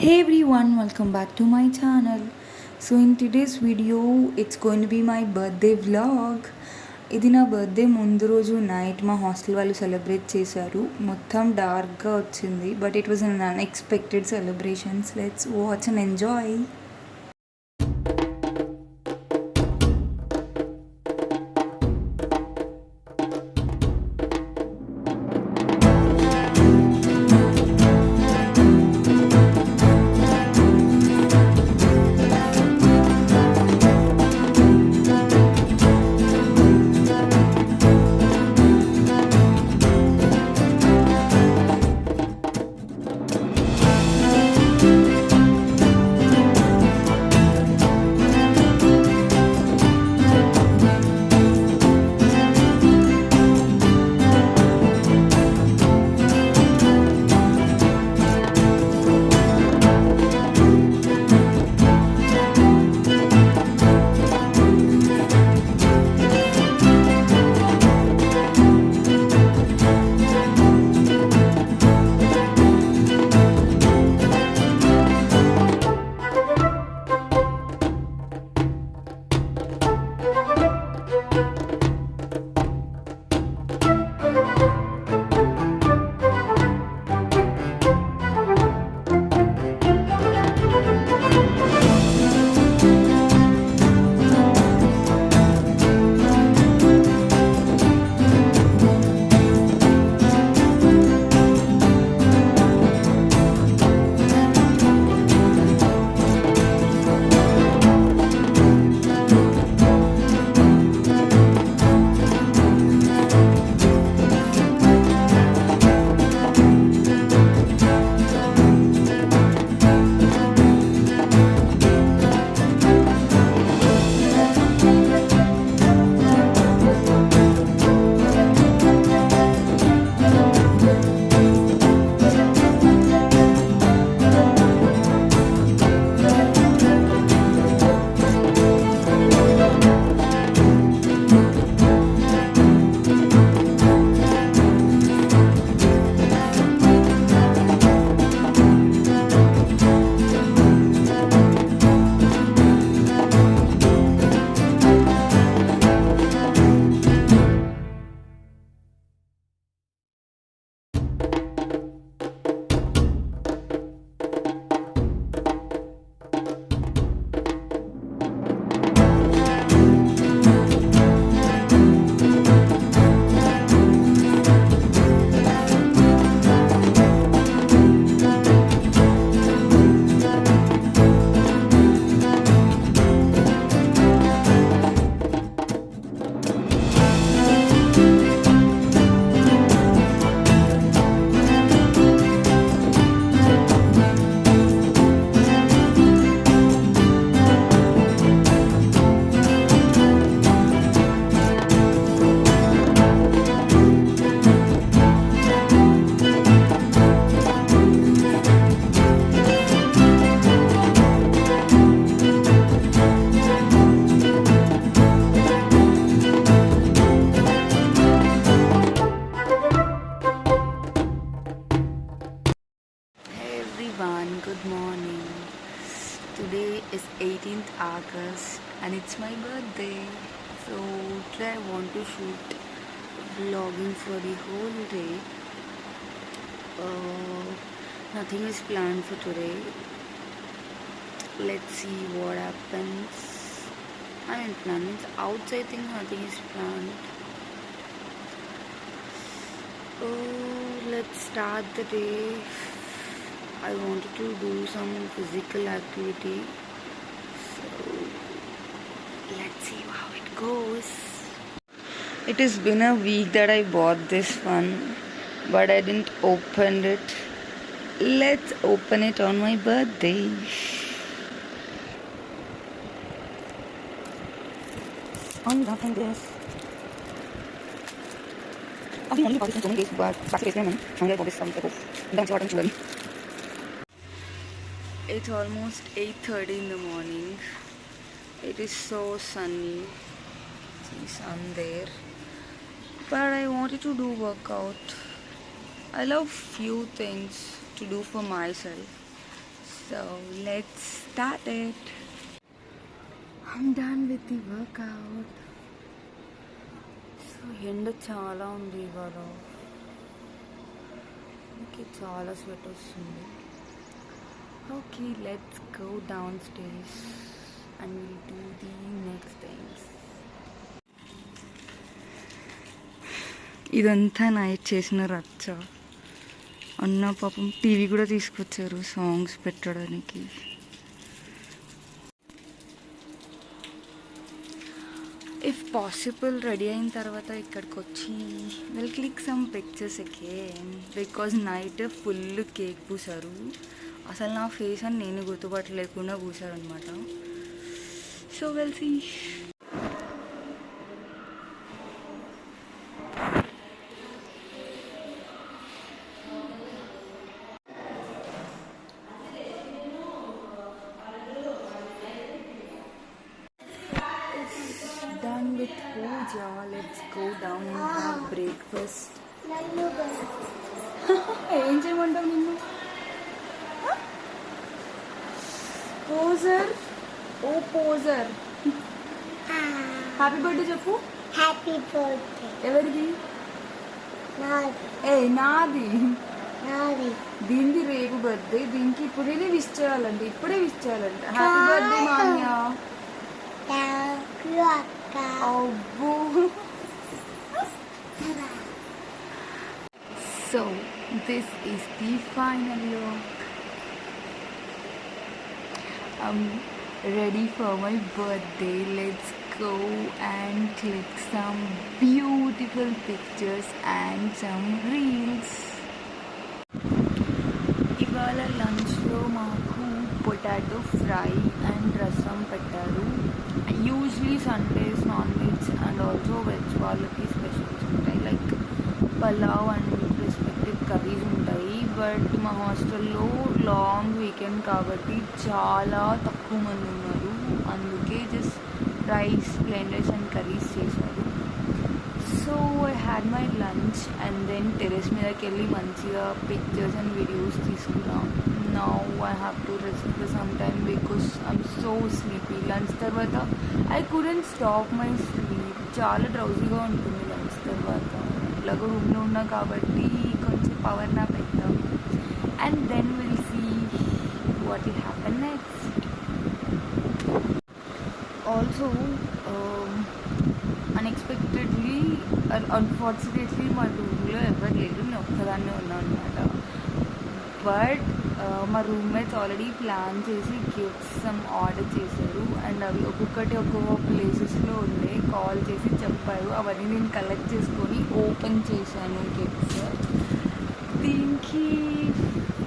Hey everyone, welcome back to my channel. So in today's video, it's going to be my birthday vlog. ఇది నా birthday ముందు రోజు night మా hostel వాళ్ళు celebrate చేశారు. మొత్తం డార్క్గా వచ్చింది, but it was an unexpected celebrations. Let's watch and enjoy. Everyone, good morning. Today is 18th August and it's my birthday. So today I want to shoot vlogging for the whole day. Nothing is planned for today. Let's see what happens. I mean, plan means outside thing nothing is planned. Let's start the day. I wanted to do some physical activity, so let's see how it goes. It has been a week that I bought this one, but I didn't open it. Let's open it on my birthday. I'm dropping this. I've been only bought this in so many days, but back to the I bought this some ago. That's what I'm doing. It's almost 8:30 in the morning. It is so sunny. See sun there. But I wanted to do workout. I love few things to do for myself. So let's start it. I'm done with the workout. So ఎండ చాలా ఉంది ఇవాళ. Okay, చాలా sweat వస్తుంది. Okay, let's go downstairs and we'll do the next things. ఇదంతా night చేసిన రచ్చ. అన్న పాపం టీవీ కూడా తీసుకొచ్చారు సాంగ్స్ పెట్టడానికి. ఇఫ్ పాసిబుల్ రెడీ అయిన తర్వాత ఇక్కడికి వచ్చి will click some pictures again because night full cake పూసారు. అసలు నా ఫేస్ అని నేను గుర్తుపట్టలేకుండా పూసారు అనమాట. So will see. Done with puja, let's go down and have breakfast. ఏం చేయమంటావు నిన్ను? పోజర్, ఓ పోజర్. హ్యాపీ బర్త్డే చెప్పు. Happy birthday. ఎవరిది? నాది. నాది. నాది. దీనికి రేపు బర్త్డే, దీనికి ఇప్పుడే విష్ చేయాలండి, ఇప్పుడే విష్ చేయాలంట. Happy birthday Manya. Thank you అక్క. అబ్బో. So this is the final look. I'm ready for my birthday. Let's go and click some beautiful pictures and some reels. ఇవాళ లంచ్లో మాకు పొటాటో ఫ్రై అండ్ రసం పెట్టారు. Usually Sundays non veg and also veg వాళ్ళకి specials ఉంటాయి, like pulao and respective curries ఉంటాయి. But మా హాస్టల్లో లాంగ్ వీకెండ్ కాబట్టి చాలా తక్కువ మంది ఉన్నారు, అందుకే just rice, plain rice and curries చేశారు. So I had my lunch and then terrace మీదకి వెళ్ళి మంచిగా పిక్చర్స్ అండ్ వీడియోస్ తీసుకున్నాం. Now I have to rest for some time because I'm so sleepy. Lunch తర్వాత I couldn't stop my sleep. చాలా డ్రౌజీగా ఉంటుంది lunch తర్వాత. ఇలాగో రూమ్లో ఉన్నా కాబట్టి కొంచెం పవర్ నాప్ పెడతాం and then will see what will happen next. Also unexpectedly unfortunately మా రూమ్లో ఎవరు లేరు, నేను ఒక్కదాన్నే ఉన్నాను అనమాట. బట్ మా రూమ్మేట్స్ ఆల్రెడీ ప్లాన్ చేసి గిఫ్ట్స్ సమ్ ఆర్డర్ చేశారు అండ్ అవి ఒక్కొక్కటి ఒక్కొక్క ప్లేసెస్లో ఉండే కాల్ చేసి చెప్పారు. అవన్నీ నేను కలెక్ట్ చేసుకొని ఓపెన్ చేశాను గిఫ్ట్స్. దీనికి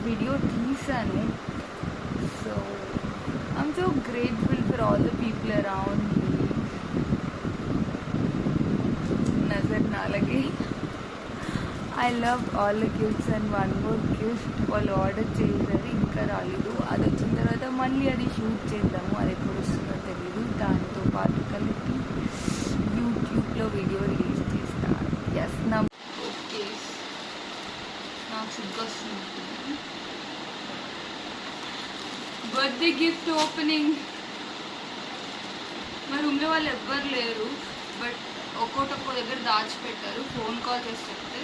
వీడియో తీసాను. So I'm so grateful for all the people around me. నజర్ నా లగే. I love all the gifts and one more gift వాళ్ళు ఆర్డర్ చేశారు, ఇంకా రాలేదు. అది వచ్చిన తర్వాత మళ్ళీ అది షూట్ చేద్దాము, అది ఎప్పుడు వస్తుందో తెలీదు. దాంతో పాటు కలిపి యూట్యూబ్లో వీడియో రిలీజ్ చేస్తాను. ఎస్ నా ఓకే, నాకు సిగ్గు వస్తుంది. Birthday gift opening. మా రూమ్లో వాళ్ళు ఎవ్వరు లేరు, బట్ ఒక్కొక్క దగ్గర దాచిపెట్టారు. ఫోన్ కాల్ చేసి చెప్తే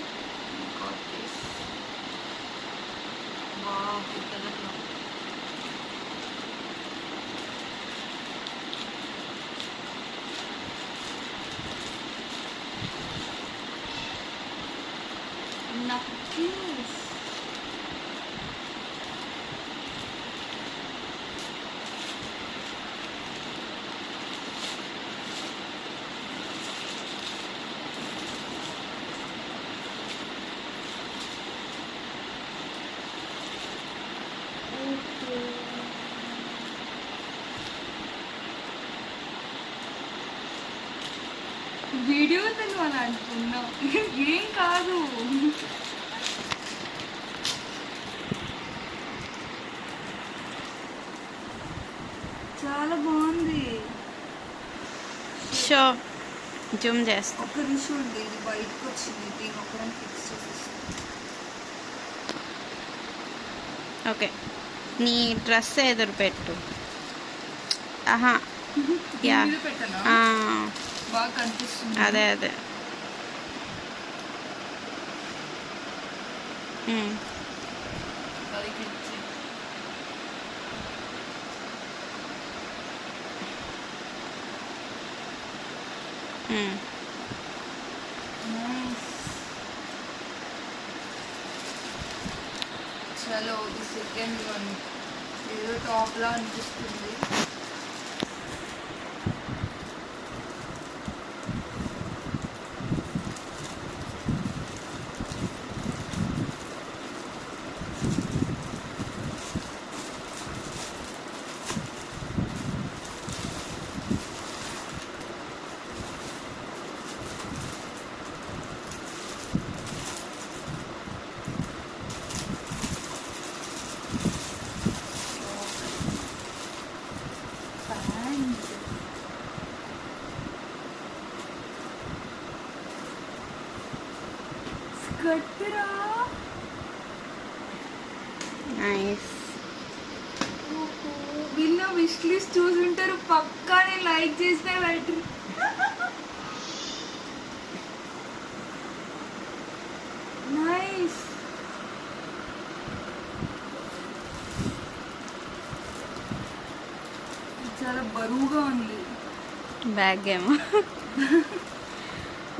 వీడియో తను అని అంటున్నా, ఏం కాదు. చాలా బాగుంది. షో జూమ్ చేస్తా. ఒక్క నిమిషం ఉంది, ఇది బయటకు వచ్చింది, దీని ఒకదాన్ని ఫిక్స్ చేసేసి. ఓకే. నీ డ్రెస్ ఎదురు పెట్టు. ఆహా యా మీద పెట్టనా బాగా కనిపిస్తుంది. అదే అదే అది click చేయి. Nice. చలో ఈ సెకండ్ వన్ ఏదో టాప్ లా అనిపిస్తుంది. గట్టిరా నైస్. వీళ్ళు విష్ లిస్ట్ చూసుంటారు, పక్కా నేను లైక్ చేసిన బయట. నైస్. చాలా బరువుగా ఉంది. బ్యాగ్ ఏమో.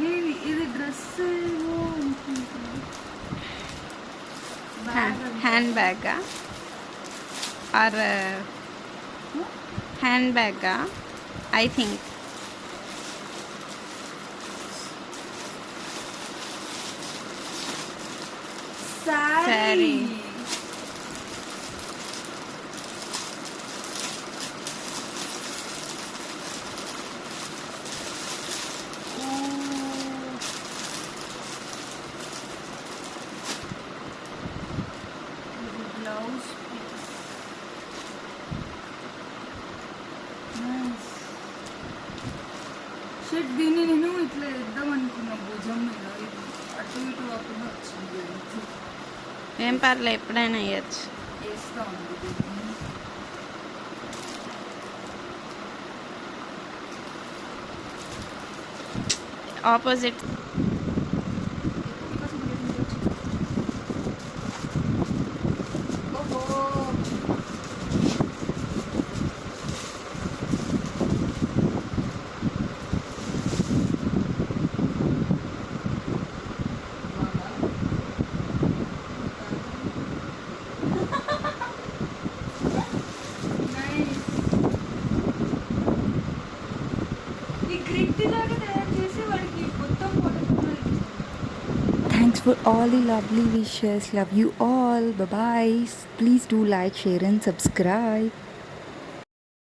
నేను ఇది డ్రెస్ ఏమో అనుకుంటున్నా. హ్యాండ్ బ్యాగా ఆర్ హ్యాండ్ బ్యాగా I think. Sorry. Blouse piece. Nice. Shirt దీన్ని నేను ఇట్లా వేద్దాం అనుకున్నా భుజం మీద, ఇది అటు ఇటు కాకుండా వచ్చింది. ఏం పర్లే, ఎప్పుడైనా వేయచ్చు. వేస్తా ఉంది దీన్ని. ఆపోజిట్. ఓహో. నైస్. ఈ గ్రిడ్ లాగా తయారు చేసి వాడికి మొత్తం పడుతున్నారు. Thanks for all the lovely wishes. Love you all. Bye bye. Please do like, share, and subscribe.